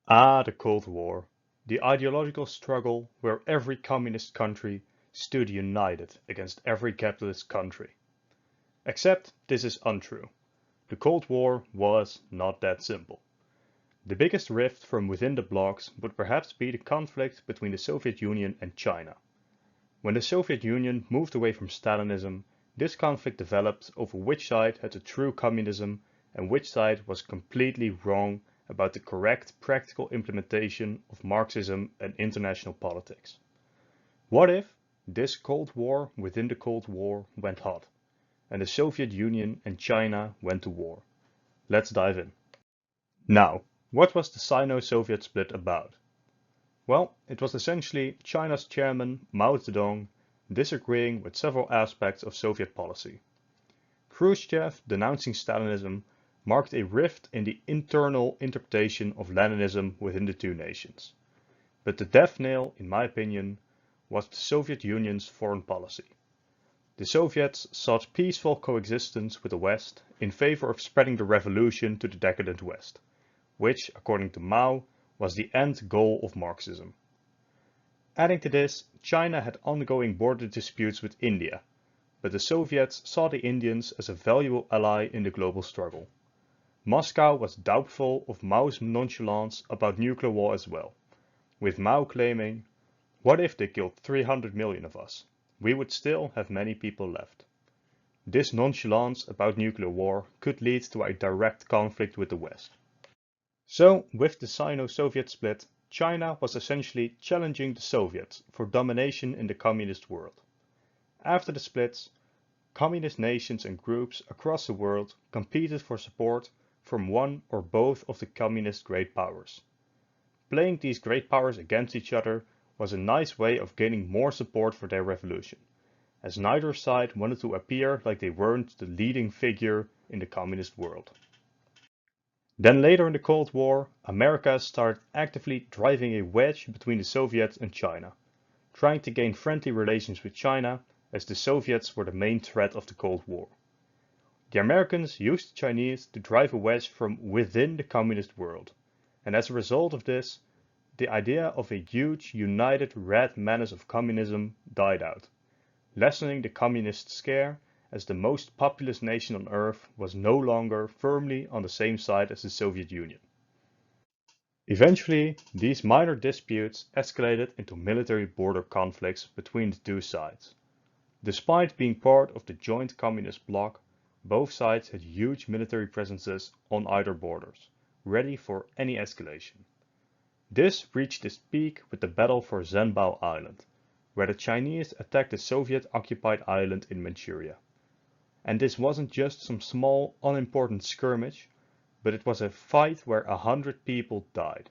Ah, the Cold War, the ideological struggle where every communist country stood united against every capitalist country. Except this is untrue. The Cold War was not that simple. The biggest rift from within the blocs would perhaps be the conflict between the Soviet Union and China. When the Soviet Union moved away from Stalinism, this conflict developed over which side had the true communism and which side was completely wrong about the correct practical implementation of Marxism and international politics. What if this Cold War within the Cold War went hot, and the Soviet Union and China went to war? Let's dive in. Now, what was the Sino-Soviet split about? Well, it was essentially China's chairman Mao Zedong disagreeing with several aspects of Soviet policy. Khrushchev denouncing Stalinism marked a rift in the internal interpretation of Leninism within the two nations. But the death nail, in my opinion, was the Soviet Union's foreign policy. The Soviets sought peaceful coexistence with the West in favor of spreading the revolution to the decadent West, which, according to Mao, was the end goal of Marxism. Adding to this, China had ongoing border disputes with India, but the Soviets saw the Indians as a valuable ally in the global struggle. Moscow was doubtful of Mao's nonchalance about nuclear war as well, with Mao claiming, "What if they killed 300 million of us? We would still have many people left." This nonchalance about nuclear war could lead to a direct conflict with the West. So, with the Sino-Soviet split, China was essentially challenging the Soviets for domination in the communist world. After the splits, communist nations and groups across the world competed for support from one or both of the communist great powers. Playing these great powers against each other was a nice way of gaining more support for their revolution, as neither side wanted to appear like they weren't the leading figure in the communist world. Then later in the Cold War, America started actively driving a wedge between the Soviets and China, trying to gain friendly relations with China as the Soviets were the main threat of the Cold War. The Americans used the Chinese to drive a wedge from within the communist world, and as a result of this, the idea of a huge, united red menace of communism died out, lessening the communist scare as the most populous nation on Earth was no longer firmly on the same side as the Soviet Union. Eventually, these minor disputes escalated into military border conflicts between the two sides. Despite being part of the joint communist bloc, both sides had huge military presences on either borders, ready for any escalation. This reached its peak with the battle for Zhenbao Island, where the Chinese attacked the Soviet-occupied island in Manchuria. And this wasn't just some small, unimportant skirmish, but it was a fight where 100 people died.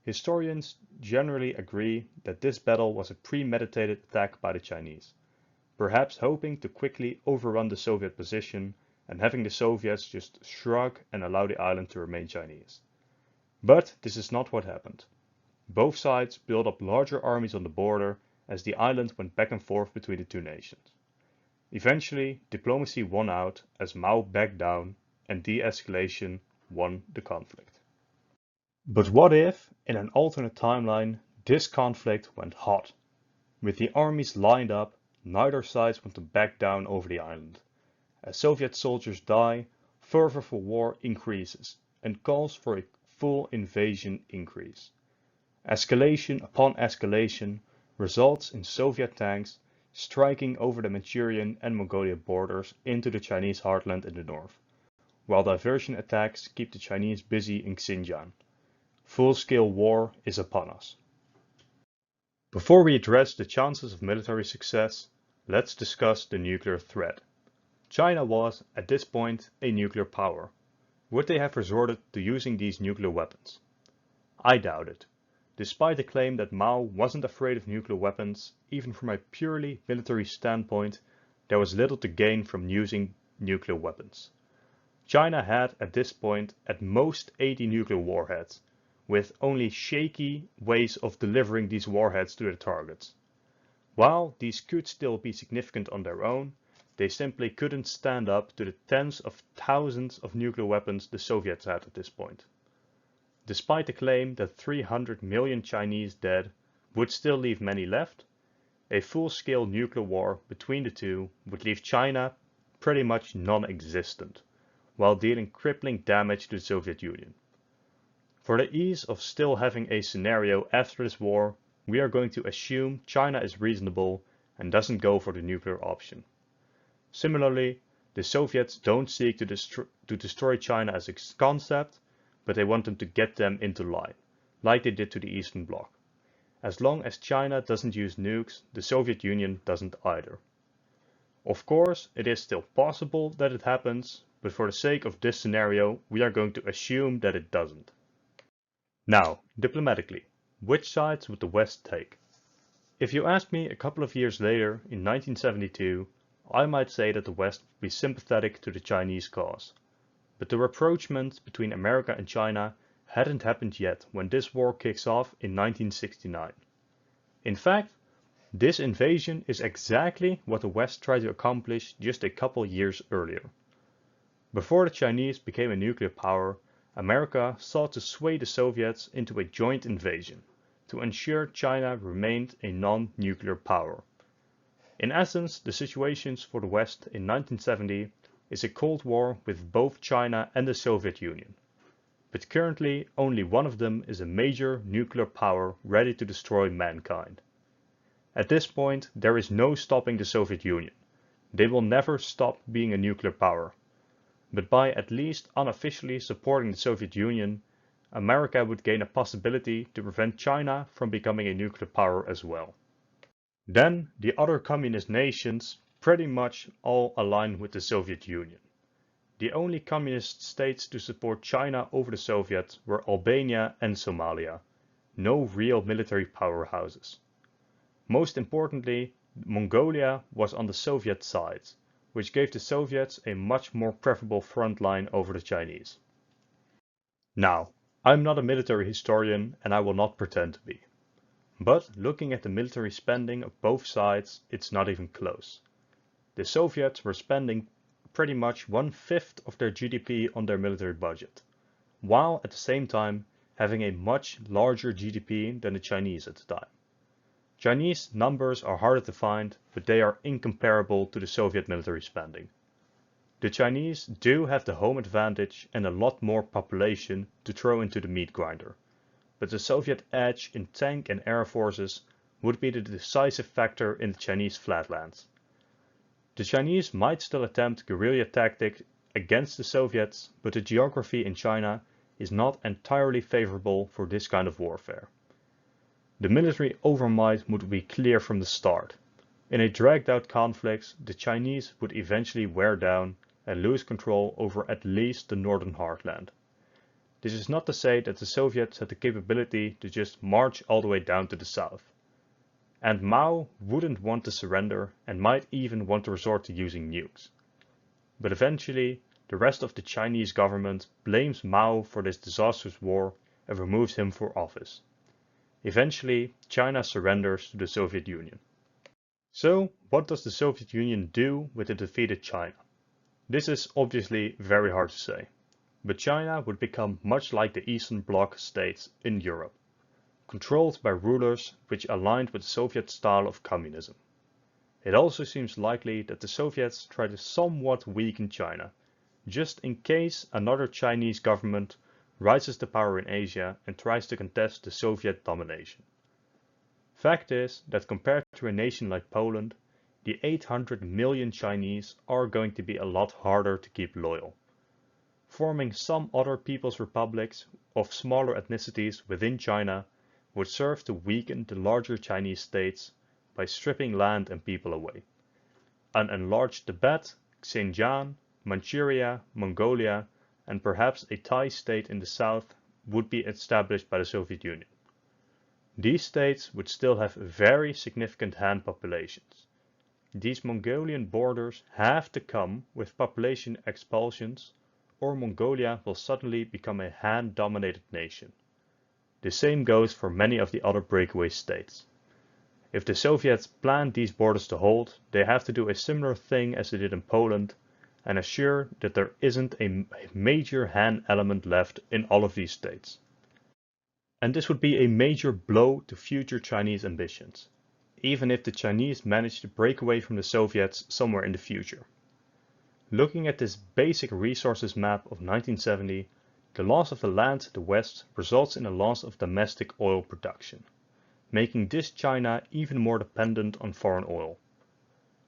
Historians generally agree that this battle was a premeditated attack by the Chinese, perhaps hoping to quickly overrun the Soviet position and having the Soviets just shrug and allow the island to remain Chinese. But this is not what happened. Both sides built up larger armies on the border as the island went back and forth between the two nations. Eventually, diplomacy won out as Mao backed down and de-escalation won the conflict. But what if, in an alternate timeline, this conflict went hot? With the armies lined up, neither side wants to back down over the island. As Soviet soldiers die, fervor for war increases, and calls for a full invasion increase. Escalation upon escalation results in Soviet tanks striking over the Manchurian and Mongolian borders into the Chinese heartland in the north, while diversion attacks keep the Chinese busy in Xinjiang. Full-scale war is upon us. Before we address the chances of military success, let's discuss the nuclear threat. China was, at this point, a nuclear power. Would they have resorted to using these nuclear weapons? I doubt it. Despite the claim that Mao wasn't afraid of nuclear weapons, even from a purely military standpoint, there was little to gain from using nuclear weapons. China had, at this point, at most 80 nuclear warheads, with only shaky ways of delivering these warheads to their targets. While these could still be significant on their own, they simply couldn't stand up to the tens of thousands of nuclear weapons the Soviets had at this point. despite the claim that 300 million Chinese dead would still leave many left, a full-scale nuclear war between the two would leave China pretty much non-existent, while dealing crippling damage to the Soviet Union. For the ease of still having a scenario after this war, we are going to assume China is reasonable and doesn't go for the nuclear option. Similarly, the Soviets don't seek to destroy China as a concept, but they want them to get them into line, like they did to the Eastern Bloc. As long as China doesn't use nukes, the Soviet Union doesn't either. Of course, it is still possible that it happens, but for the sake of this scenario, we are going to assume that it doesn't. Now, diplomatically, which sides would the West take? If you asked me a couple of years later, in 1972, I might say that the West would be sympathetic to the Chinese cause. But the rapprochement between America and China hadn't happened yet when this war kicks off in 1969. In fact, this invasion is exactly what the West tried to accomplish just a couple years earlier. Before the Chinese became a nuclear power, America sought to sway the Soviets into a joint invasion to ensure China remained a non-nuclear power. In essence, the situation for the West in 1970 is a Cold War with both China and the Soviet Union. But currently only one of them is a major nuclear power ready to destroy mankind. At this point, there is no stopping the Soviet Union. They will never stop being a nuclear power. But by at least unofficially supporting the Soviet Union, America would gain a possibility to prevent China from becoming a nuclear power as well. Then the other communist nations pretty much all align with the Soviet Union. The only communist states to support China over the Soviets were Albania and Somalia, no real military powerhouses. Most importantly, Mongolia was on the Soviet side, which gave the Soviets a much more preferable front line over the Chinese. Now, I'm not a military historian and I will not pretend to be. But looking at the military spending of both sides, it's not even close. The Soviets were spending pretty much 1/5 of their GDP on their military budget, while at the same time having a much larger GDP than the Chinese at the time. Chinese numbers are harder to find, but they are incomparable to the Soviet military spending. The Chinese do have the home advantage and a lot more population to throw into the meat grinder, but the Soviet edge in tank and air forces would be the decisive factor in the Chinese flatlands. The Chinese might still attempt guerrilla tactics against the Soviets, but the geography in China is not entirely favorable for this kind of warfare. The military overmight would be clear from the start. In a dragged out conflict, the Chinese would eventually wear down and lose control over at least the northern heartland. This is not to say that the Soviets had the capability to just march all the way down to the south. And Mao wouldn't want to surrender and might even want to resort to using nukes. But eventually, the rest of the Chinese government blames Mao for this disastrous war and removes him from office. Eventually, China surrenders to the Soviet Union. So, what does the Soviet Union do with the defeated China? This is obviously very hard to say, but China would become much like the Eastern Bloc states in Europe, controlled by rulers which aligned with the Soviet style of communism. It also seems likely that the Soviets try to somewhat weaken China, just in case another Chinese government rises to power in Asia and tries to contest the Soviet domination. Fact is that compared to a nation like Poland, the 800 million Chinese are going to be a lot harder to keep loyal. Forming some other people's republics of smaller ethnicities within China would serve to weaken the larger Chinese states by stripping land and people away. An enlarged Tibet, Xinjiang, Manchuria, Mongolia, and perhaps a Thai state in the south would be established by the Soviet Union. These states would still have very significant Han populations. These Mongolian borders have to come with population expulsions, or Mongolia will suddenly become a Han-dominated nation. The same goes for many of the other breakaway states. If the Soviets plan these borders to hold, they have to do a similar thing as they did in Poland and assure that there isn't a major Han element left in all of these states. And this would be a major blow to future Chinese ambitions, even if the Chinese managed to break away from the Soviets somewhere in the future. Looking at this basic resources map of 1970, the loss of the land to the west results in a loss of domestic oil production, making this China even more dependent on foreign oil.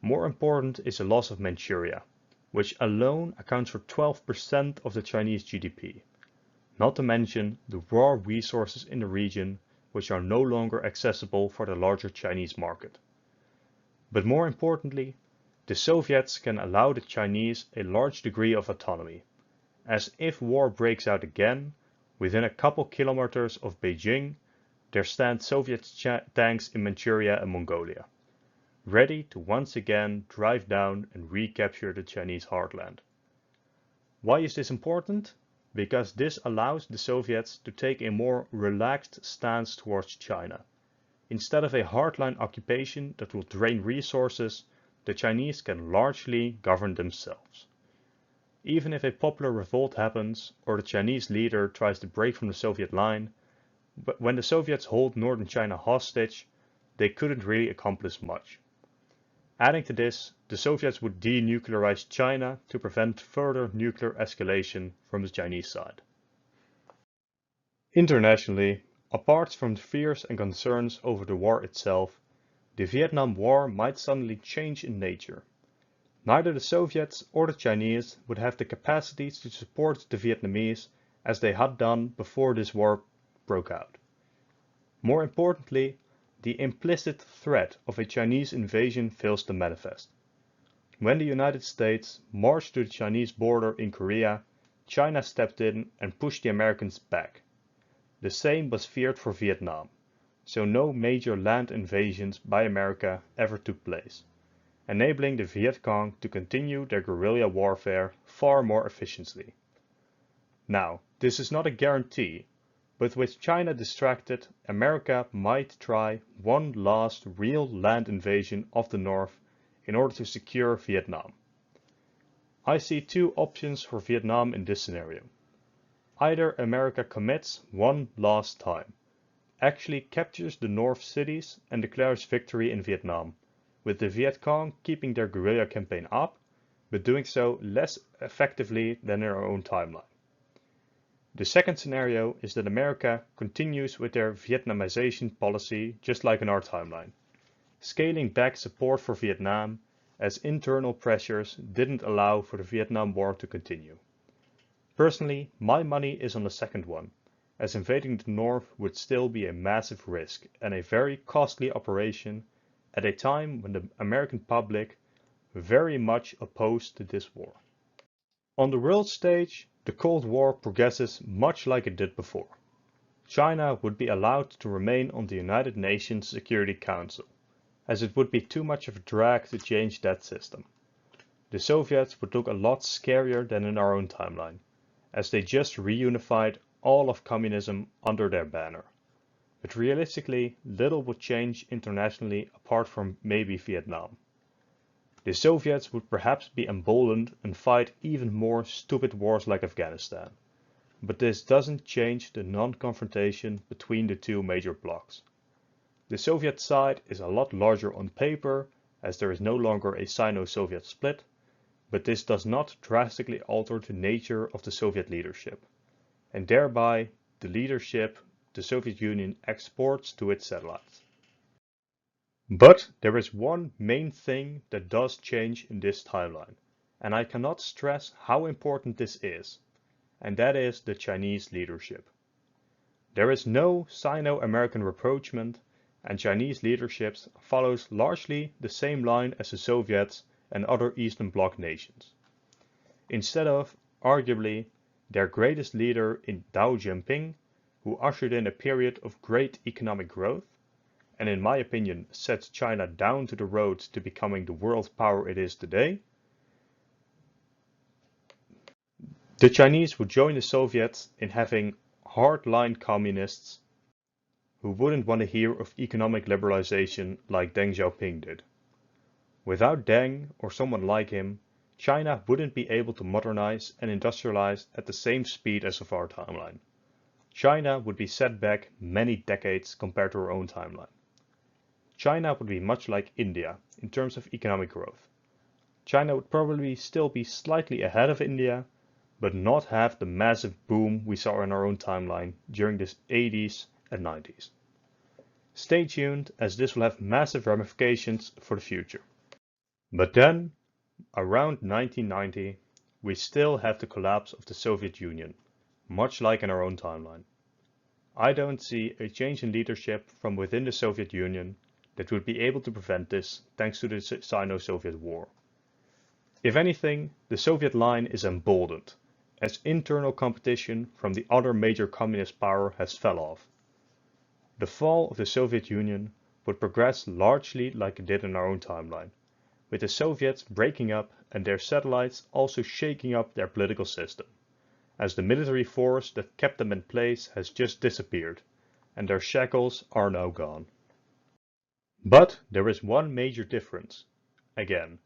More important is the loss of Manchuria, which alone accounts for 12% of the Chinese GDP, not to mention the raw resources in the region which are no longer accessible for the larger Chinese market. But more importantly, the Soviets can allow the Chinese a large degree of autonomy, as if war breaks out again, within a couple kilometers of Beijing, there stand Soviet tanks in Manchuria and Mongolia, ready to once again drive down and recapture the Chinese heartland. Why is this important? Because this allows the Soviets to take a more relaxed stance towards China. Instead of a hardline occupation that will drain resources, the Chinese can largely govern themselves. Even if a popular revolt happens, or the Chinese leader tries to break from the Soviet line, but when the Soviets hold northern China hostage, they couldn't really accomplish much. Adding to this, the Soviets would denuclearize China to prevent further nuclear escalation from the Chinese side. Internationally, apart from the fears and concerns over the war itself, the Vietnam War might suddenly change in nature. Neither the Soviets or the Chinese would have the capacity to support the Vietnamese as they had done before this war broke out. More importantly, the implicit threat of a Chinese invasion fails to manifest. When the United States marched to the Chinese border in Korea, China stepped in and pushed the Americans back. The same was feared for Vietnam, so no major land invasions by America ever took place, enabling the Viet Cong to continue their guerrilla warfare far more efficiently. Now, this is not a guarantee, but with China distracted, America might try one last real land invasion of the North in order to secure Vietnam. I see two options for Vietnam in this scenario. Either America commits one last time, actually captures the North cities and declares victory in Vietnam, with the Viet Cong keeping their guerrilla campaign up, but doing so less effectively than in our own timeline. The second scenario is that America continues with their Vietnamization policy just like in our timeline, scaling back support for Vietnam as internal pressures didn't allow for the Vietnam War to continue. Personally, my money is on the second one, as invading the North would still be a massive risk and a very costly operation at a time when the American public very much opposed to this war. On the world stage, the Cold War progresses much like it did before. China would be allowed to remain on the United Nations Security Council, as it would be too much of a drag to change that system. The Soviets would look a lot scarier than in our own timeline, as they just reunified all of communism under their banner. But realistically, little would change internationally apart from maybe Vietnam. The Soviets would perhaps be emboldened and fight even more stupid wars like Afghanistan. But this doesn't change the non-confrontation between the two major blocs. The Soviet side is a lot larger on paper, as there is no longer a Sino-Soviet split, but this does not drastically alter the nature of the Soviet leadership, and thereby the leadership the Soviet Union exports to its satellites. But there is one main thing that does change in this timeline, and I cannot stress how important this is, and that is the Chinese leadership. There is no Sino-American rapprochement, and Chinese leadership follows largely the same line as the Soviets and other Eastern Bloc nations. Instead of, arguably, their greatest leader in Deng Xiaoping, who ushered in a period of great economic growth, and in my opinion set China down to the road to becoming the world power it is today, the Chinese would join the Soviets in having hardline communists who wouldn't want to hear of economic liberalization like Deng Xiaoping did. Without Deng or someone like him, China wouldn't be able to modernize and industrialize at the same speed as of our timeline. China would be set back many decades compared to our own timeline. China would be much like India in terms of economic growth. China would probably still be slightly ahead of India, but not have the massive boom we saw in our own timeline during the 80s and 90s. Stay tuned, as this will have massive ramifications for the future. But then, around 1990, we still have the collapse of the Soviet Union, much like in our own timeline. I don't see a change in leadership from within the Soviet Union that would be able to prevent this thanks to the Sino-Soviet War. If anything, the Soviet line is emboldened, as internal competition from the other major communist power has fell off. The fall of the Soviet Union would progress largely like it did in our own timeline, with the Soviets breaking up and their satellites also shaking up their political system, as the military force that kept them in place has just disappeared, and their shackles are now gone. But there is one major difference. Again,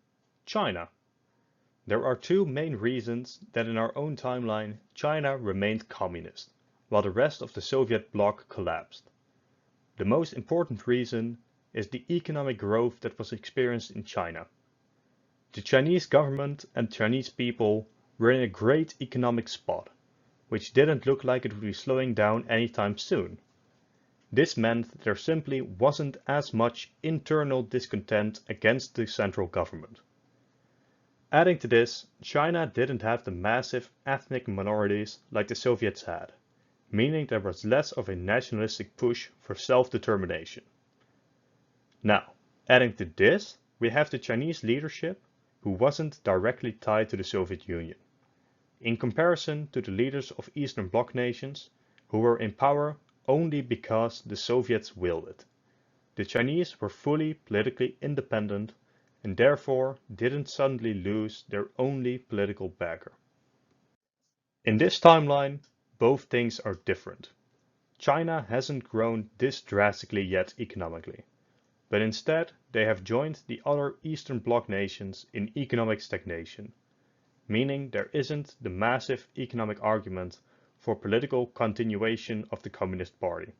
China. There are two main reasons that in our own timeline China remained communist, while the rest of the Soviet bloc collapsed. The most important reason is the economic growth that was experienced in China. The Chinese government and Chinese people were in a great economic spot, which didn't look like it would be slowing down anytime soon. This meant that there simply wasn't as much internal discontent against the central government. Adding to this, China didn't have the massive ethnic minorities like the Soviets had, meaning there was less of a nationalistic push for self-determination. Now, adding to this, we have the Chinese leadership who wasn't directly tied to the Soviet Union, in comparison to the leaders of Eastern Bloc nations who were in power only because the Soviets willed it. The Chinese were fully politically independent and therefore didn't suddenly lose their only political backer. In this timeline, both things are different. China hasn't grown this drastically yet economically, but instead they have joined the other Eastern Bloc nations in economic stagnation, meaning there isn't the massive economic argument for political continuation of the Communist Party,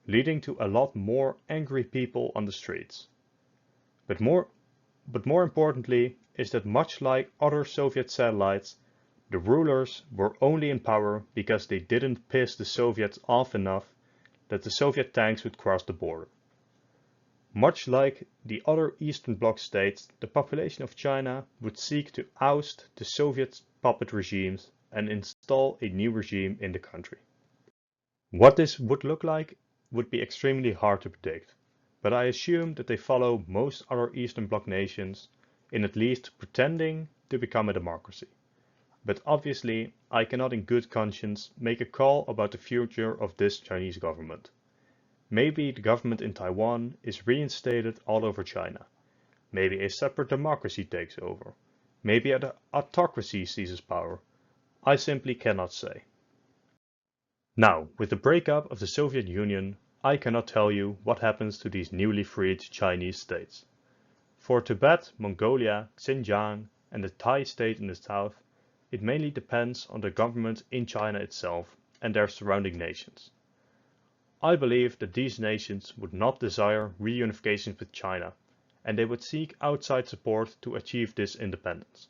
leading to a lot more angry people on the streets. But more importantly is that much like other Soviet satellites, the rulers were only in power because they didn't piss the Soviets off enough that the Soviet tanks would cross the border. Much like the other Eastern Bloc states, the population of China would seek to oust the Soviet puppet regimes and install a new regime in the country. What this would look like would be extremely hard to predict, but I assume that they follow most other Eastern Bloc nations in at least pretending to become a democracy. But obviously, I cannot in good conscience make a call about the future of this Chinese government. Maybe the government in Taiwan is reinstated all over China. Maybe a separate democracy takes over. Maybe an autocracy seizes power. I simply cannot say. Now, with the breakup of the Soviet Union, I cannot tell you what happens to these newly freed Chinese states. For Tibet, Mongolia, Xinjiang, and the Thai state in the south, it mainly depends on the government in China itself and their surrounding nations. I believe that these nations would not desire reunification with China, and they would seek outside support to achieve this independence.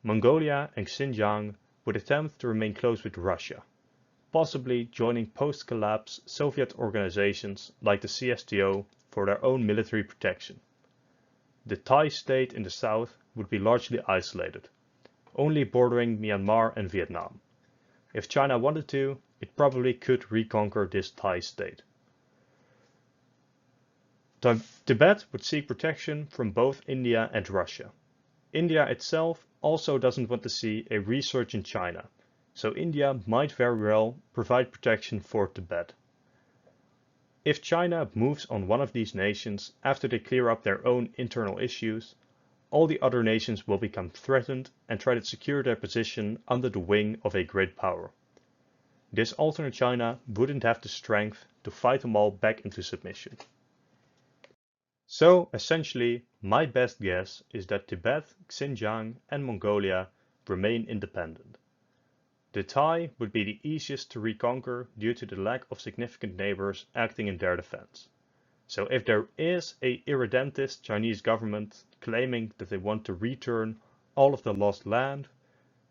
Mongolia and Xinjiang would attempt to remain close with Russia, possibly joining post-collapse Soviet organizations like the CSTO for their own military protection. The Thai state in the south would be largely isolated, only bordering Myanmar and Vietnam. If China wanted to, it probably could reconquer this Thai state. Tibet would seek protection from both India and Russia. India itself also doesn't want to see a resurgent in China, so India might very well provide protection for Tibet. If China moves on one of these nations after they clear up their own internal issues, all the other nations will become threatened and try to secure their position under the wing of a great power. This alternate China wouldn't have the strength to fight them all back into submission. So essentially, my best guess is that Tibet, Xinjiang and Mongolia remain independent. The Thai would be the easiest to reconquer due to the lack of significant neighbors acting in their defense. So if there is a irredentist Chinese government claiming that they want to return all of the lost land,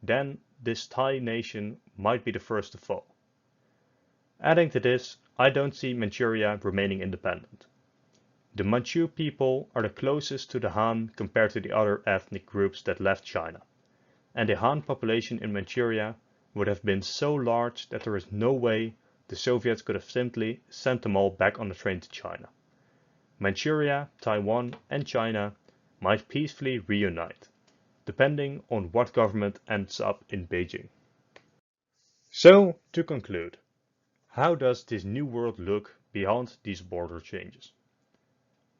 then this Thai nation might be the first to fall. Adding to this, I don't see Manchuria remaining independent. The Manchu people are the closest to the Han compared to the other ethnic groups that left China, and the Han population in Manchuria would have been so large that there is no way the Soviets could have simply sent them all back on a train to China. Manchuria, Taiwan and China might peacefully reunite, depending on what government ends up in Beijing. So, to conclude, how does this new world look beyond these border changes?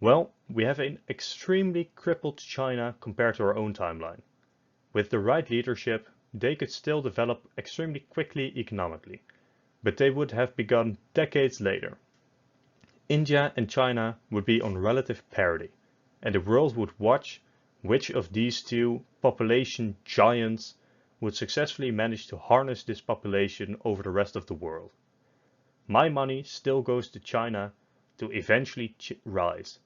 Well, we have an extremely crippled China compared to our own timeline. With the right leadership, they could still develop extremely quickly economically, but they would have begun decades later. India and China would be on relative parity, and the world would watch which of these two population giants would successfully manage to harness this population over the rest of the world. My money still goes to China to eventually rise,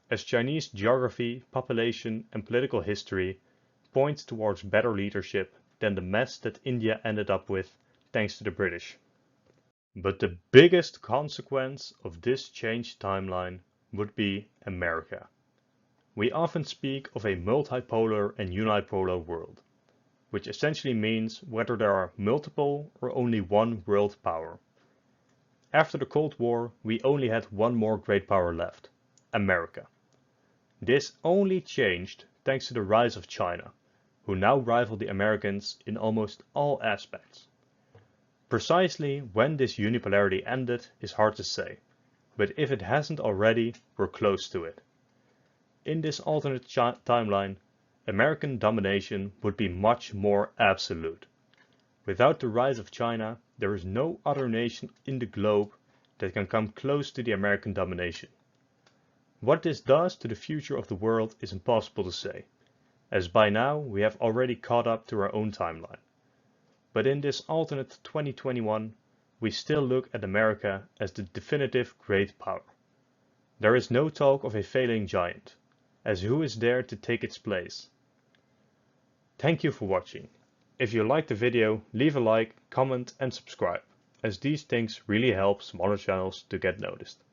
as Chinese geography, population and political history points towards better leadership than the mess that India ended up with thanks to the British. But the biggest consequence of this changed timeline would be America. We often speak of a multipolar and unipolar world, which essentially means whether there are multiple or only one world power. After the Cold War, we only had one more great power left, America. This only changed thanks to the rise of China, who now rival the Americans in almost all aspects. Precisely when this unipolarity ended is hard to say, but if it hasn't already, we're close to it. In this alternate timeline, American domination would be much more absolute. Without the rise of China, there is no other nation in the globe that can come close to the American domination. What this does to the future of the world is impossible to say, as by now we have already caught up to our own timeline. But in this alternate 2021, we still look at America as the definitive great power. There is no talk of a failing giant, as who is there to take its place? Thank you for watching. If you liked the video, leave a like, comment and subscribe, as these things really help smaller channels to get noticed.